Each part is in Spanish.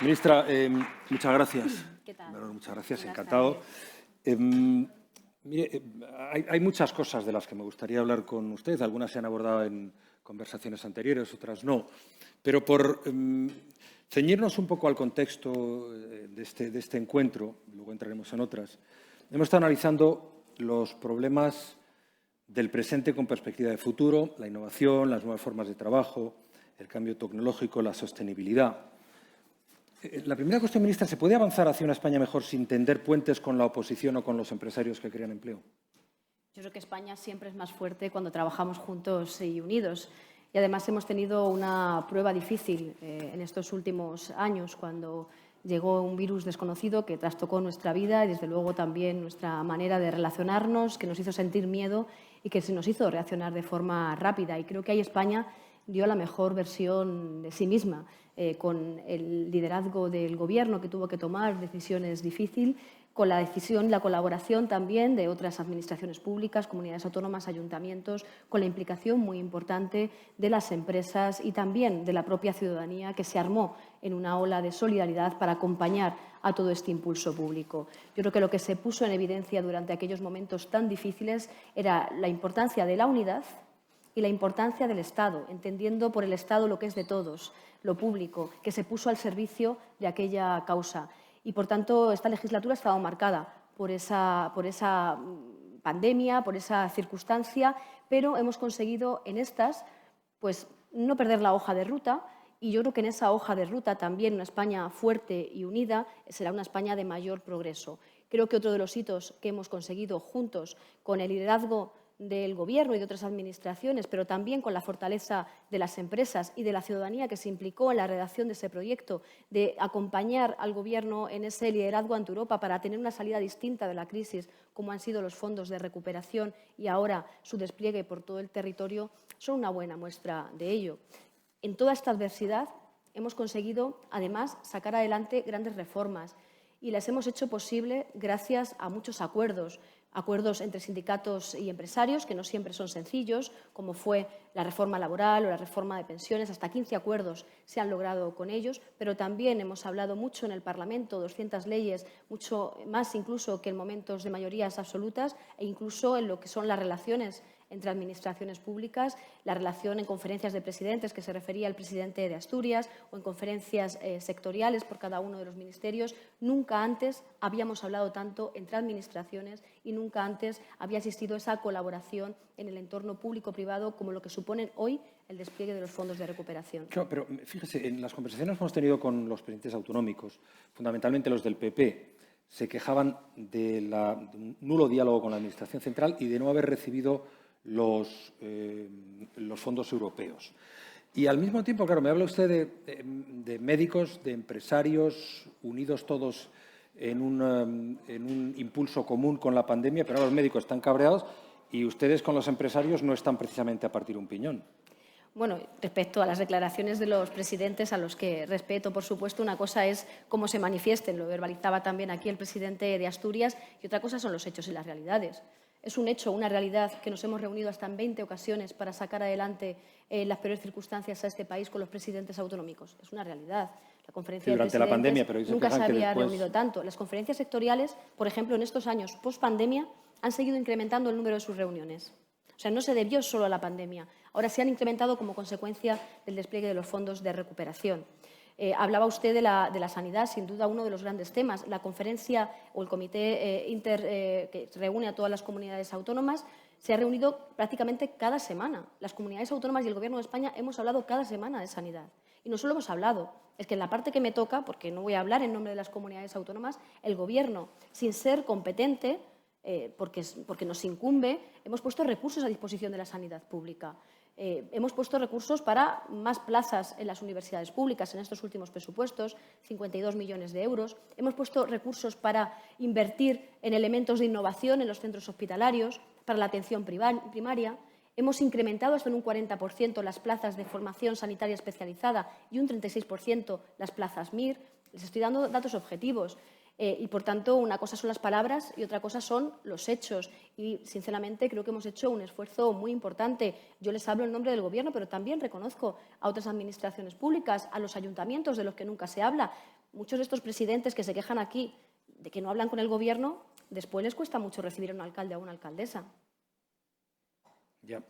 Ministra, muchas gracias. ¿Qué tal? Muchas gracias, Buenas encantado. tardes. Mire, hay muchas cosas de las que me gustaría hablar con usted. Algunas se han abordado en conversaciones anteriores, otras no. Pero por ceñirnos un poco al contexto de este encuentro, luego entraremos en otras, hemos estado analizando los problemas del presente con perspectiva de futuro, la innovación, las nuevas formas de trabajo, el cambio tecnológico, la sostenibilidad. La primera cuestión, ministra, ¿se puede avanzar hacia una España mejor sin tender puentes con la oposición o con los empresarios que crean empleo? Yo creo que España siempre es más fuerte cuando trabajamos juntos y unidos. Y además hemos tenido una prueba difícil en estos últimos años, cuando llegó un virus desconocido que trastocó nuestra vida y, desde luego, también nuestra manera de relacionarnos, que nos hizo sentir miedo y que se nos hizo reaccionar de forma rápida. Y creo que ahí España dio la mejor versión de sí misma, con el liderazgo del Gobierno, que tuvo que tomar decisiones difíciles, con la decisión y la colaboración también de otras administraciones públicas, comunidades autónomas, ayuntamientos, con la implicación muy importante de las empresas y también de la propia ciudadanía, que se armó en una ola de solidaridad para acompañar a todo este impulso público. Yo creo que lo que se puso en evidencia durante aquellos momentos tan difíciles era la importancia de la unidad y la importancia del Estado, entendiendo por el Estado lo que es de todos, lo público, que se puso al servicio de aquella causa. Y, por tanto, esta legislatura ha estado marcada por esa pandemia, por esa circunstancia, pero hemos conseguido en estas pues, no perder la hoja de ruta. Y yo creo que en esa hoja de ruta también una España fuerte y unida será una España de mayor progreso. Creo que otro de los hitos que hemos conseguido juntos con el liderazgo del Gobierno y de otras administraciones, pero también con la fortaleza de las empresas y de la ciudadanía que se implicó en la redacción de ese proyecto, de acompañar al Gobierno en ese liderazgo ante Europa para tener una salida distinta de la crisis, como han sido los fondos de recuperación y ahora su despliegue por todo el territorio, son una buena muestra de ello. En toda esta adversidad hemos conseguido, además, sacar adelante grandes reformas y las hemos hecho posible gracias a muchos acuerdos entre sindicatos y empresarios, que no siempre son sencillos, como fue la reforma laboral o la reforma de pensiones. Hasta 15 acuerdos se han logrado con ellos, pero también hemos hablado mucho en el Parlamento, 200 leyes, mucho más incluso que en momentos de mayorías absolutas, e incluso en lo que son las relaciones entre administraciones públicas, la relación en conferencias de presidentes, que se refería al presidente de Asturias, o en conferencias sectoriales por cada uno de los ministerios. Nunca antes habíamos hablado tanto entre administraciones y nunca antes había existido esa colaboración en el entorno público-privado como lo que suponen hoy el despliegue de los fondos de recuperación. Claro, pero fíjese, en las conversaciones que hemos tenido con los presidentes autonómicos, fundamentalmente los del PP, se quejaban de un nulo diálogo con la Administración central y de no haber recibido los fondos europeos. Y al mismo tiempo, claro, me habla usted de médicos, de empresarios, unidos todos en un impulso común con la pandemia, pero ahora los médicos están cabreados y ustedes con los empresarios no están precisamente a partir un piñón. Bueno, respecto a las declaraciones de los presidentes, a los que respeto, por supuesto, una cosa es cómo se manifiesten, lo verbalizaba también aquí el presidente de Asturias, y otra cosa son los hechos y las realidades. Es un hecho, una realidad, que nos hemos reunido hasta en 20 ocasiones para sacar adelante las peores circunstancias a este país con los presidentes autonómicos. Es una realidad. La conferencia de durante la pandemia, pero nunca se había después reunido tanto. Las conferencias sectoriales, por ejemplo, en estos años post-pandemia, han seguido incrementando el número de sus reuniones. O sea, no se debió solo a la pandemia. Ahora se han incrementado como consecuencia del despliegue de los fondos de recuperación. Hablaba usted de la sanidad, sin duda uno de los grandes temas. La conferencia o el comité que reúne a todas las comunidades autónomas se ha reunido prácticamente cada semana. Las comunidades autónomas y el Gobierno de España hemos hablado cada semana de sanidad. Y no solo hemos hablado, es que en la parte que me toca, porque no voy a hablar en nombre de las comunidades autónomas, el Gobierno, sin ser competente, porque nos incumbe, hemos puesto recursos a disposición de la sanidad pública. Hemos puesto recursos para más plazas en las universidades públicas en estos últimos presupuestos, 52 millones de euros. Hemos puesto recursos para invertir en elementos de innovación en los centros hospitalarios, para la atención primaria. Hemos incrementado hasta en un 40% las plazas de formación sanitaria especializada y un 36% las plazas MIR. Les estoy dando datos objetivos. Y, por tanto, una cosa son las palabras y otra cosa son los hechos. Y, sinceramente, creo que hemos hecho un esfuerzo muy importante. Yo les hablo en nombre del Gobierno, pero también reconozco a otras administraciones públicas, a los ayuntamientos de los que nunca se habla. Muchos de estos presidentes que se quejan aquí de que no hablan con el Gobierno, después les cuesta mucho recibir a un alcalde o a una alcaldesa. Ya.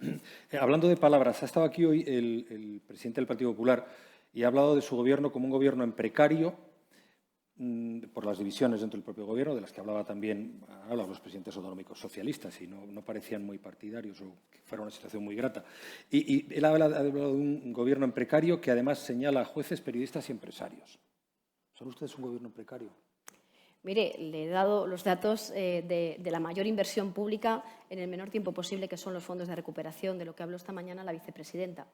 Hablando de palabras, ha estado aquí hoy el presidente del Partido Popular y ha hablado de su gobierno como un gobierno en precario, por las divisiones dentro del propio gobierno, de las que hablaba también los presidentes autonómicos socialistas, y no parecían muy partidarios o que fuera una situación muy grata. Y él ha hablado de un gobierno en precario que además señala a jueces, periodistas y empresarios. ¿Son ustedes un gobierno en precario? Mire, le he dado los datos de la mayor inversión pública en el menor tiempo posible, que son los fondos de recuperación, de lo que habló esta mañana la vicepresidenta.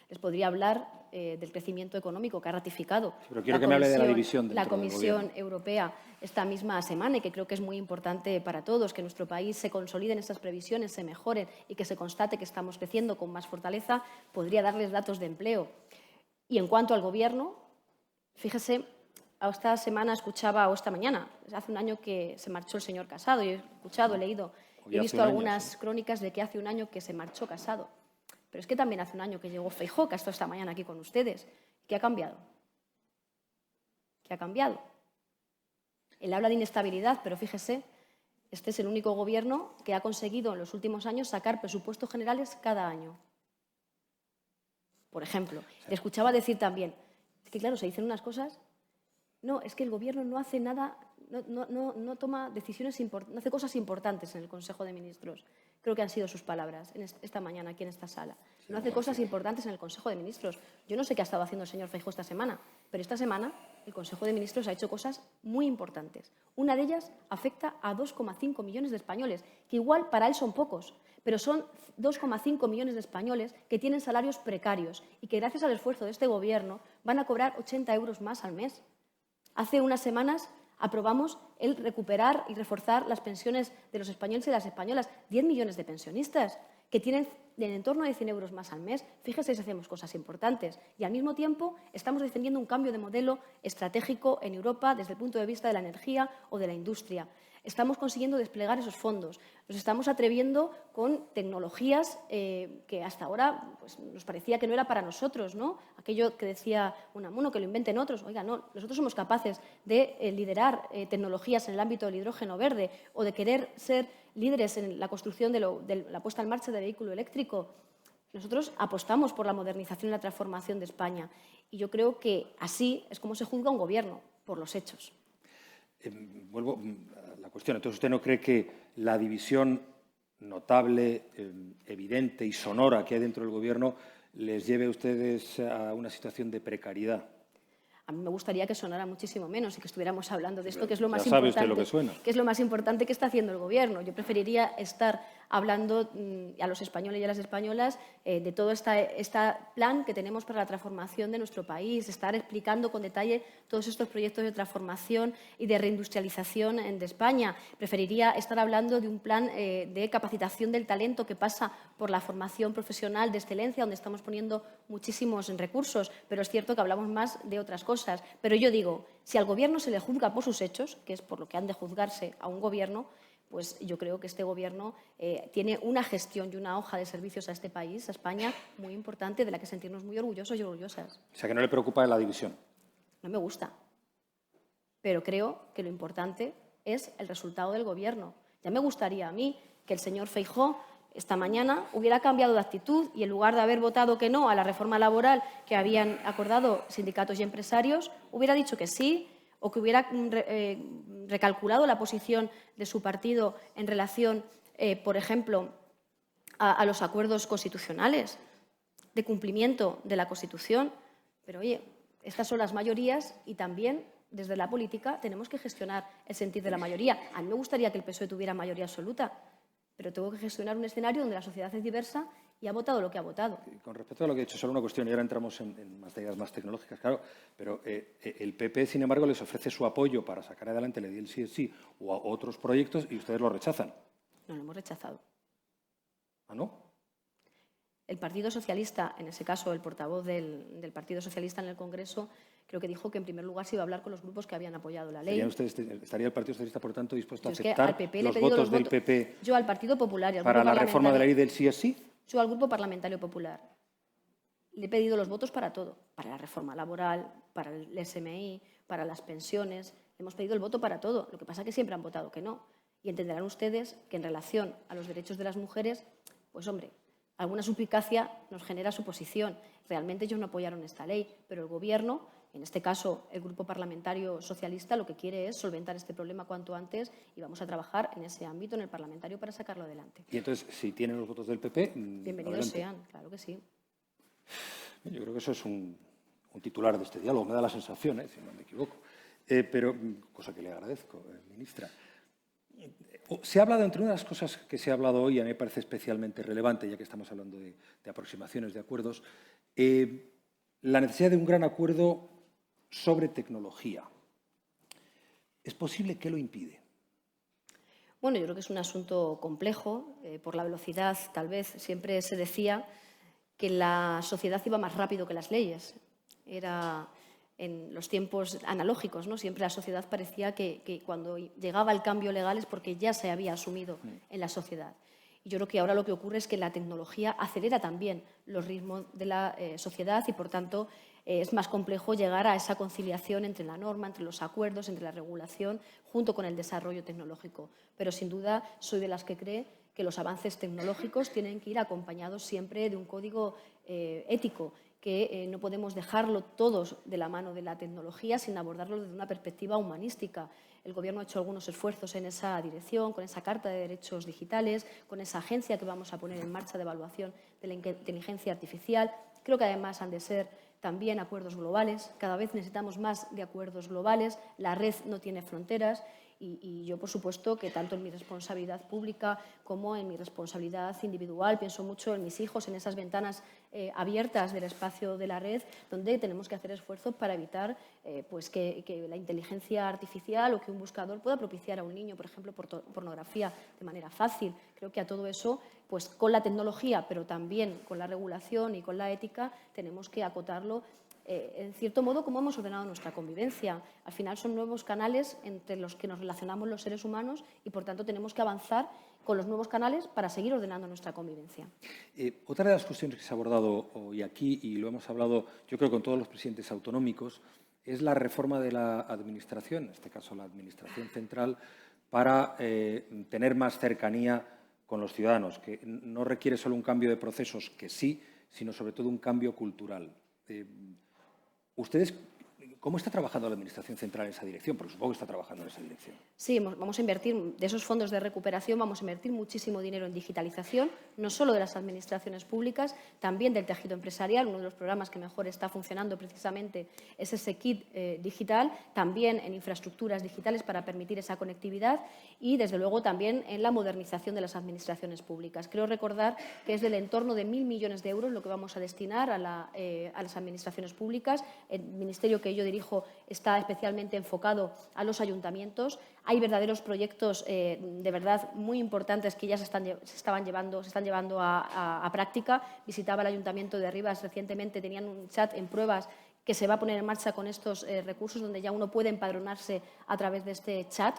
Les podría hablar del crecimiento económico que ha ratificado pero quiero que me hable de la división dentro la del Comisión Gobierno Europea esta misma semana, y que creo que es muy importante para todos que nuestro país se consoliden estas previsiones, se mejoren y que se constate que estamos creciendo con más fortaleza. Podría darles datos de empleo. Y en cuanto al Gobierno, fíjese, esta semana escuchaba, o esta mañana, hace un año que se marchó el señor Casado, y he escuchado, he leído, y he visto algunas crónicas de que hace un año que se marchó Casado. Pero es que también hace un año que llegó Feijóo, que ha estado esta mañana aquí con ustedes. ¿Qué ha cambiado? ¿Qué ha cambiado? Él habla de inestabilidad, pero fíjese, este es el único gobierno que ha conseguido en los últimos años sacar presupuestos generales cada año. Por ejemplo, le escuchaba decir también, es que claro, se dicen unas cosas. No, es que el Gobierno no hace nada, no toma decisiones, no hace cosas importantes en el Consejo de Ministros. Creo que han sido sus palabras esta mañana aquí en esta sala. No hace cosas importantes en el Consejo de Ministros. Yo no sé qué ha estado haciendo el señor Feijóo esta semana, pero esta semana el Consejo de Ministros ha hecho cosas muy importantes. Una de ellas afecta a 2,5 millones de españoles, que igual para él son pocos, pero son 2,5 millones de españoles que tienen salarios precarios y que, gracias al esfuerzo de este Gobierno, van a cobrar 80 euros más al mes. Hace unas semanas aprobamos el recuperar y reforzar las pensiones de los españoles y las españolas. 10 millones de pensionistas que tienen en torno de 100 euros más al mes. Fíjese si hacemos cosas importantes. Y, al mismo tiempo, estamos defendiendo un cambio de modelo estratégico en Europa desde el punto de vista de la energía o de la industria. Estamos consiguiendo desplegar esos fondos. Nos estamos atreviendo con tecnologías que hasta ahora pues, nos parecía que no era para nosotros, ¿no? Aquello que decía Unamuno, que lo inventen otros. Oiga, no, nosotros somos capaces de liderar tecnologías en el ámbito del hidrógeno verde o de querer ser líderes en la construcción de la puesta en marcha de vehículo eléctrico. Nosotros apostamos por la modernización y la transformación de España. Y yo creo que así es como se juzga un gobierno, por los hechos. Vuelvo a la cuestión. Entonces, ¿usted no cree que la división notable, evidente y sonora que hay dentro del Gobierno les lleve a ustedes a una situación de precariedad? A mí me gustaría que sonara muchísimo menos y que estuviéramos hablando de esto, que es lo más ya sabe importante, usted lo que suena. que es lo más importante que está haciendo el Gobierno. Yo preferiría estar hablando a los españoles y a las españolas de todo este plan que tenemos para la transformación de nuestro país, estar explicando con detalle todos estos proyectos de transformación y de reindustrialización de España. Preferiría estar hablando de un plan de capacitación del talento que pasa por la formación profesional de excelencia, donde estamos poniendo muchísimos recursos, pero es cierto que hablamos más de otras cosas. Pero yo digo, si al Gobierno se le juzga por sus hechos, que es por lo que han de juzgarse a un Gobierno, pues yo creo que este Gobierno tiene una gestión y una hoja de servicios a este país, a España, muy importante, de la que sentirnos muy orgullosos y orgullosas. O sea, que no le preocupa la división. No me gusta, pero creo que lo importante es el resultado del Gobierno. Ya me gustaría a mí que el señor Feijóo esta mañana hubiera cambiado de actitud y, en lugar de haber votado que no a la reforma laboral que habían acordado sindicatos y empresarios, hubiera dicho que sí, o que hubiera recalculado la posición de su partido en relación, por ejemplo, a los acuerdos constitucionales de cumplimiento de la Constitución. Pero, oye, estas son las mayorías y también, desde la política, tenemos que gestionar el sentir de la mayoría. A mí me gustaría que el PSOE tuviera mayoría absoluta, pero tengo que gestionar un escenario donde la sociedad es diversa y ha votado lo que ha votado. Con respecto a lo que he dicho, solo una cuestión, y ahora entramos en materias más tecnológicas, claro, pero el PP, sin embargo, les ofrece su apoyo para sacar adelante el Edil sí o a otros proyectos y ustedes lo rechazan. No lo hemos rechazado. ¿Ah, no? El Partido Socialista, en ese caso el portavoz del Partido Socialista en el Congreso, creo que dijo que en primer lugar se iba a hablar con los grupos que habían apoyado la ley. ¿Estaría el Partido Socialista, por tanto, dispuesto a Yo es que aceptar al PP le he los pedido votos del PP Yo al Partido Popular y al para Grupo la reforma de la ley Parlamentario, del sí es sí? yo al Grupo Parlamentario Popular le he pedido los votos para todo, para la reforma laboral, para el SMI, para las pensiones. Le hemos pedido el voto para todo. Lo que pasa es que siempre han votado que no. Y entenderán ustedes que en relación a los derechos de las mujeres, pues hombre, alguna suspicacia nos genera su posición. Realmente ellos no apoyaron esta ley, pero el Gobierno, en este caso el Grupo Parlamentario Socialista, lo que quiere es solventar este problema cuanto antes y vamos a trabajar en ese ámbito, en el parlamentario, para sacarlo adelante. Y entonces, si tienen los votos del PP, Bienvenidos adelante. sean, claro que sí. Yo creo que eso es un titular de este diálogo, me da la sensación, si no me equivoco. Pero, cosa que le agradezco, ministra. Se ha hablado, entre una de las cosas que se ha hablado hoy, a mí me parece especialmente relevante, ya que estamos hablando de aproximaciones, de acuerdos, la necesidad de un gran acuerdo sobre tecnología. ¿Es posible? ¿Qué lo impide? Bueno, yo creo que es un asunto complejo, por la velocidad, tal vez. Siempre se decía que la sociedad iba más rápido que las leyes. Era en los tiempos analógicos, ¿no? Siempre la sociedad parecía que cuando llegaba el cambio legal es porque ya se había asumido en la sociedad. Y yo creo que ahora lo que ocurre es que la tecnología acelera también los ritmos de la sociedad y, por tanto, es más complejo llegar a esa conciliación entre la norma, entre los acuerdos, entre la regulación, junto con el desarrollo tecnológico. Pero, sin duda, soy de las que cree que los avances tecnológicos tienen que ir acompañados siempre de un código ético, que no podemos dejarlo todos de la mano de la tecnología sin abordarlo desde una perspectiva humanística. El Gobierno ha hecho algunos esfuerzos en esa dirección, con esa Carta de Derechos Digitales, con esa agencia que vamos a poner en marcha de evaluación de la inteligencia artificial. Creo que además han de ser también acuerdos globales. Cada vez necesitamos más de acuerdos globales. La red no tiene fronteras. Y yo, por supuesto, que tanto en mi responsabilidad pública como en mi responsabilidad individual, pienso mucho en mis hijos, en esas ventanas abiertas del espacio de la red, donde tenemos que hacer esfuerzos para evitar pues que la inteligencia artificial o que un buscador pueda propiciar a un niño, por ejemplo, pornografía de manera fácil. Creo que a todo eso, pues con la tecnología, pero también con la regulación y con la ética, tenemos que acotarlo en cierto modo, cómo hemos ordenado nuestra convivencia. Al final son nuevos canales entre los que nos relacionamos los seres humanos y, por tanto, tenemos que avanzar con los nuevos canales para seguir ordenando nuestra convivencia. Otra de las cuestiones que se ha abordado hoy aquí, y lo hemos hablado yo creo con todos los presidentes autonómicos, es la reforma de la Administración, en este caso la Administración central, para tener más cercanía con los ciudadanos, que no requiere solo un cambio de procesos, que sí, sino sobre todo un cambio cultural. ¿Ustedes cómo está trabajando la Administración central en esa dirección? Porque supongo que está trabajando en esa dirección. Sí, vamos a invertir, de esos fondos de recuperación, vamos a invertir muchísimo dinero en digitalización, no solo de las administraciones públicas, también del tejido empresarial. Uno de los programas que mejor está funcionando precisamente es ese kit digital, también en infraestructuras digitales para permitir esa conectividad y, desde luego, también en la modernización de las administraciones públicas. Creo recordar que es del entorno de 1.000 millones de euros lo que vamos a destinar a las administraciones públicas. El ministerio que yo dirijo está especialmente enfocado a los ayuntamientos. Hay verdaderos proyectos de verdad muy importantes que ya se están llevando a práctica. Visitaba el Ayuntamiento de Rivas recientemente, tenían un chat en pruebas que se va a poner en marcha con estos recursos, donde ya uno puede empadronarse a través de este chat.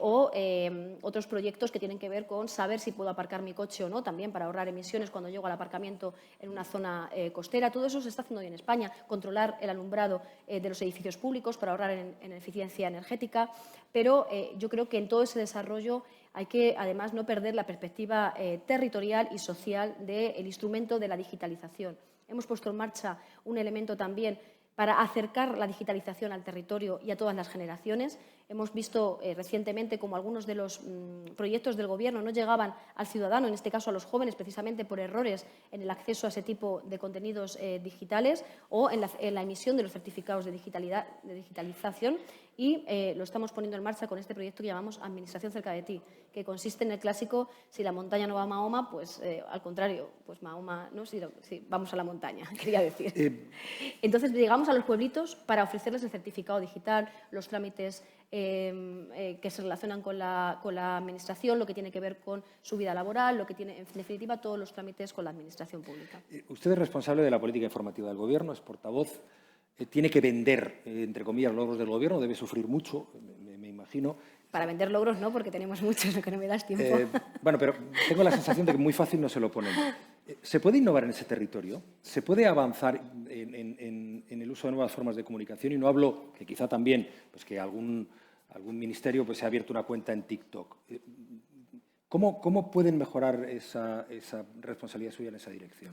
Otros proyectos que tienen que ver con saber si puedo aparcar mi coche o no, también para ahorrar emisiones cuando llego al aparcamiento en una zona costera. Todo eso se está haciendo hoy en España. Controlar el alumbrado de los edificios públicos para ahorrar en eficiencia energética. Pero yo creo que en todo ese desarrollo hay que, además, no perder la perspectiva territorial y social del instrumento de la digitalización. Hemos puesto en marcha un elemento también para acercar la digitalización al territorio y a todas las generaciones. Hemos visto recientemente cómo algunos de los proyectos del Gobierno no llegaban al ciudadano, en este caso a los jóvenes, precisamente por errores en el acceso a ese tipo de contenidos digitales o en la emisión de los certificados de digitalización. Y lo estamos poniendo en marcha con este proyecto que llamamos Administración cerca de ti, que consiste en el clásico: si la montaña no va a Mahoma, pues al contrario, pues Mahoma, ¿no? Sí, vamos a la montaña, quería decir. Entonces llegamos a los pueblitos para ofrecerles el certificado digital, los trámites que se relacionan con la Administración, lo que tiene que ver con su vida laboral, lo que tiene, en definitiva, todos los trámites con la Administración pública. Usted es responsable de la política informativa del Gobierno, es portavoz tiene que vender, entre comillas, logros del Gobierno, debe sufrir mucho, me imagino. Para vender logros no, porque tenemos muchos, lo que no me das tiempo. Bueno, pero tengo la sensación de que muy fácil no se lo ponen. ¿Se puede innovar en ese territorio? ¿Se puede avanzar en el uso de nuevas formas de comunicación? Y no hablo, que quizá también, pues que algún ministerio pues, se ha abierto una cuenta en TikTok. ¿Cómo pueden mejorar esa responsabilidad suya en esa dirección?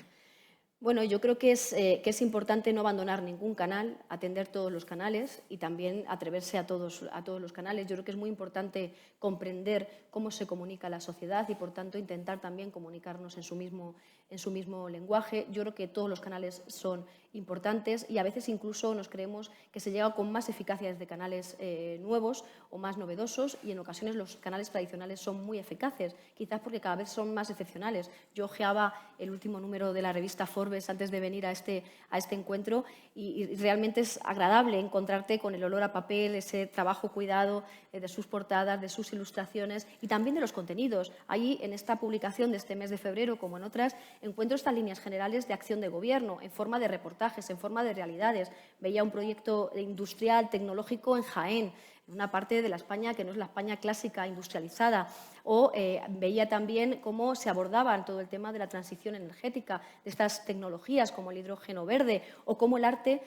Bueno, yo creo que es importante no abandonar ningún canal, atender todos los canales y también atreverse a todos los canales. Yo creo que es muy importante comprender cómo se comunica la sociedad y, por tanto, intentar también comunicarnos en su mismo lenguaje. Yo creo que todos los canales son importantes y a veces incluso nos creemos que se llega con más eficacia desde canales nuevos o más novedosos y en ocasiones los canales tradicionales son muy eficaces, quizás porque cada vez son más excepcionales. Yo ojeaba el último número de la revista Forbes antes de venir a este encuentro y realmente es agradable encontrarte con el olor a papel, ese trabajo cuidado de sus portadas, de sus ilustraciones y también de los contenidos. Ahí, en esta publicación de este mes de febrero, como en otras, encuentro estas líneas generales de acción de gobierno en forma de reportajes, en forma de realidades. Veía un proyecto industrial, tecnológico en Jaén, en una parte de la España que no es la España clásica, industrializada. O veía también cómo se abordaban todo el tema de la transición energética, de estas tecnologías como el hidrógeno verde o cómo el arte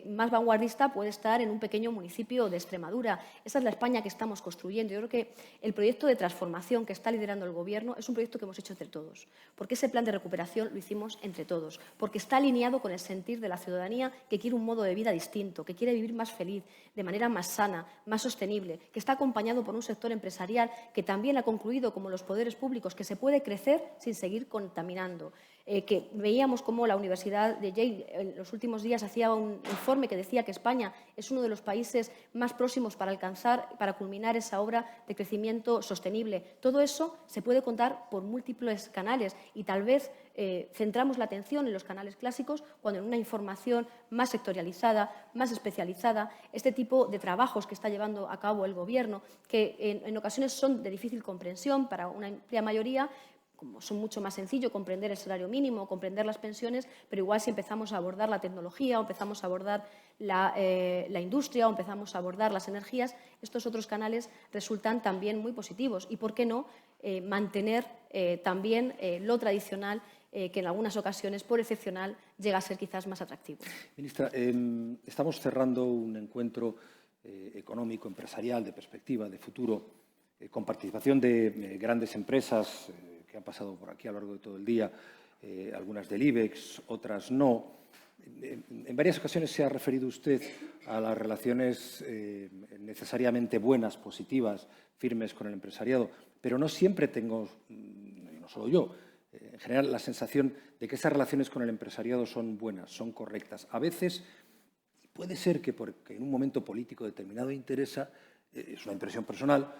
más vanguardista puede estar en un pequeño municipio de Extremadura. Esa es la España que estamos construyendo. Yo creo que el proyecto de transformación que está liderando el Gobierno es un proyecto que hemos hecho entre todos, porque ese plan de recuperación lo hicimos entre todos, porque está alineado con el sentir de la ciudadanía que quiere un modo de vida distinto, que quiere vivir más feliz, de manera más sana, más sostenible, que está acompañado por un sector empresarial que también ha concluido, como los poderes públicos, que se puede crecer sin seguir contaminando. Que veíamos cómo la Universidad de Yale en los últimos días hacía un informe que decía que España es uno de los países más próximos para culminar esa obra de crecimiento sostenible. Todo eso se puede contar por múltiples canales y tal vez centramos la atención en los canales clásicos cuando en una información más sectorializada, más especializada, este tipo de trabajos que está llevando a cabo el Gobierno, que en ocasiones son de difícil comprensión para una amplia mayoría, como son mucho más sencillo comprender el salario mínimo, comprender las pensiones, pero igual si empezamos a abordar la tecnología o empezamos a abordar la industria o empezamos a abordar las energías, estos otros canales resultan también muy positivos. Y, ¿por qué no, mantener también lo tradicional, que en algunas ocasiones, por excepcional, llega a ser quizás más atractivo? Ministra, estamos cerrando un encuentro económico, empresarial, de perspectiva, de futuro, con participación de grandes empresas que han pasado por aquí a lo largo de todo el día, algunas del IBEX, otras no. En varias ocasiones se ha referido usted a las relaciones necesariamente buenas, positivas, firmes con el empresariado, pero no siempre tengo, no solo yo, en general la sensación de que esas relaciones con el empresariado son buenas, son correctas. A veces puede ser que porque en un momento político determinado interesa, es una impresión personal,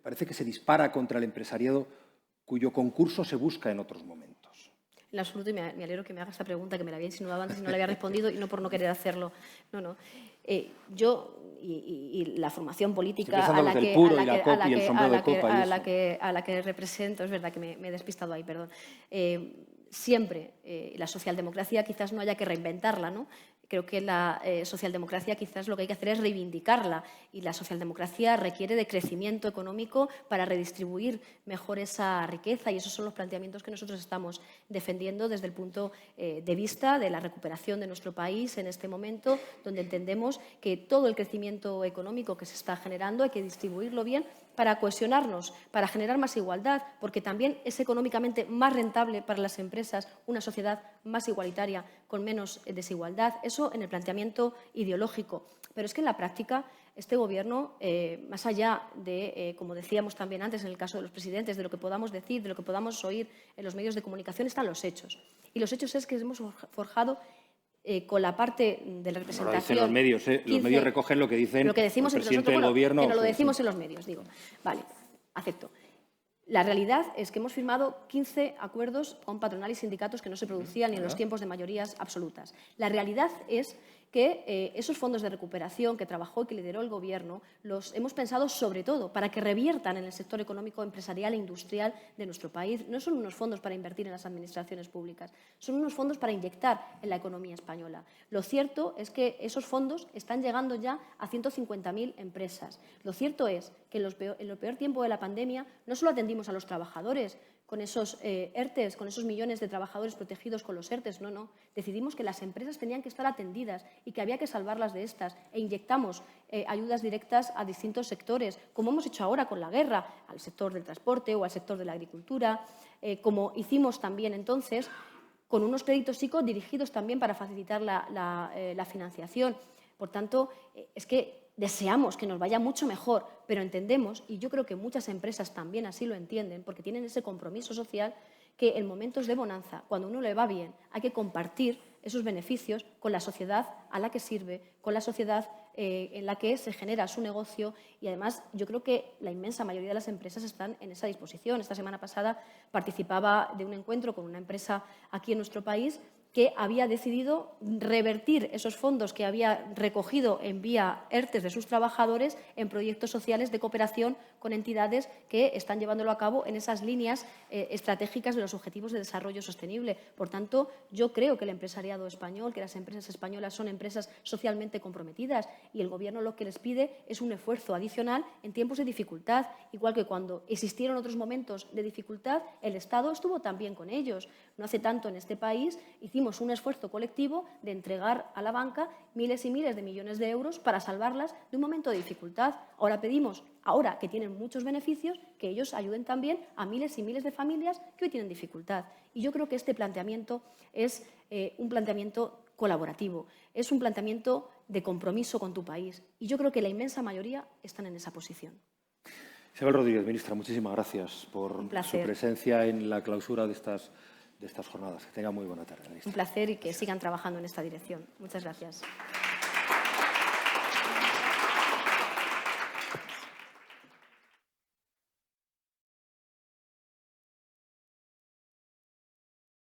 parece que se dispara contra el empresariado cuyo concurso se busca en otros momentos. En absoluto, y me alegro que me haga esta pregunta, que me la había insinuado antes y no le había respondido, y no por no querer hacerlo. No. Yo y la formación política a la que represento, es verdad que me he despistado ahí, perdón. Siempre la socialdemocracia quizás no haya que reinventarla, ¿no? Creo que la socialdemocracia quizás lo que hay que hacer es reivindicarla y la socialdemocracia requiere de crecimiento económico para redistribuir mejor esa riqueza y esos son los planteamientos que nosotros estamos defendiendo desde el punto de vista de la recuperación de nuestro país en este momento, donde entendemos que todo el crecimiento económico que se está generando hay que distribuirlo bien para cohesionarnos, para generar más igualdad, porque también es económicamente más rentable para las empresas una sociedad más igualitaria, con menos desigualdad. Eso en el planteamiento ideológico. Pero es que en la práctica este Gobierno, más allá de, como decíamos también antes en el caso de los presidentes, de lo que podamos decir, de lo que podamos oír en los medios de comunicación, están los hechos. Y los hechos es que hemos forjado con la parte de la representación. No lo dicen los medios, los medios recogen lo que dicen el presidente del Gobierno. Que no lo decimos en los medios, digo. Vale, acepto. La realidad es que hemos firmado 15 acuerdos con patronal y sindicatos que no se producían ni en los tiempos de mayorías absolutas. La realidad es que esos fondos de recuperación que trabajó y que lideró el Gobierno los hemos pensado sobre todo para que reviertan en el sector económico, empresarial e industrial de nuestro país. No son unos fondos para invertir en las administraciones públicas, son unos fondos para inyectar en la economía española. Lo cierto es que esos fondos están llegando ya a 150.000 empresas. Lo cierto es que en el peor tiempo de la pandemia no solo atendimos a los trabajadores, con esos ERTEs, con esos millones de trabajadores protegidos con los ERTEs, no. Decidimos que las empresas tenían que estar atendidas y que había que salvarlas de estas e inyectamos ayudas directas a distintos sectores, como hemos hecho ahora con la guerra, al sector del transporte o al sector de la agricultura, como hicimos también entonces con unos créditos ICO dirigidos también para facilitar la financiación. Por tanto, es que deseamos que nos vaya mucho mejor, pero entendemos, y yo creo que muchas empresas también así lo entienden, porque tienen ese compromiso social, que en momentos de bonanza, cuando a uno le va bien, hay que compartir esos beneficios con la sociedad a la que sirve, con la sociedad en la que se genera su negocio y, además, yo creo que la inmensa mayoría de las empresas están en esa disposición. Esta semana pasada participaba de un encuentro con una empresa aquí en nuestro país que había decidido revertir esos fondos que había recogido en vía ERTEs de sus trabajadores en proyectos sociales de cooperación con entidades que están llevándolo a cabo en esas líneas estratégicas de los Objetivos de Desarrollo Sostenible. Por tanto, yo creo que el empresariado español, que las empresas españolas son empresas socialmente comprometidas y el Gobierno lo que les pide es un esfuerzo adicional en tiempos de dificultad, igual que cuando existieron otros momentos de dificultad, el Estado estuvo también con ellos. No hace tanto en este país hicimos un esfuerzo colectivo de entregar a la banca miles y miles de millones de euros para salvarlas de un momento de dificultad. Ahora pedimos, ahora que tienen muchos beneficios, que ellos ayuden también a miles y miles de familias que hoy tienen dificultad. Y yo creo que este planteamiento es un planteamiento colaborativo, es un planteamiento de compromiso con tu país. Y yo creo que la inmensa mayoría están en esa posición. Isabel Rodríguez, ministra, muchísimas gracias por su presencia en la clausura de estas jornadas. Que tenga muy buena tarde, ministra. Un placer y que sigan trabajando en esta dirección. Muchas gracias.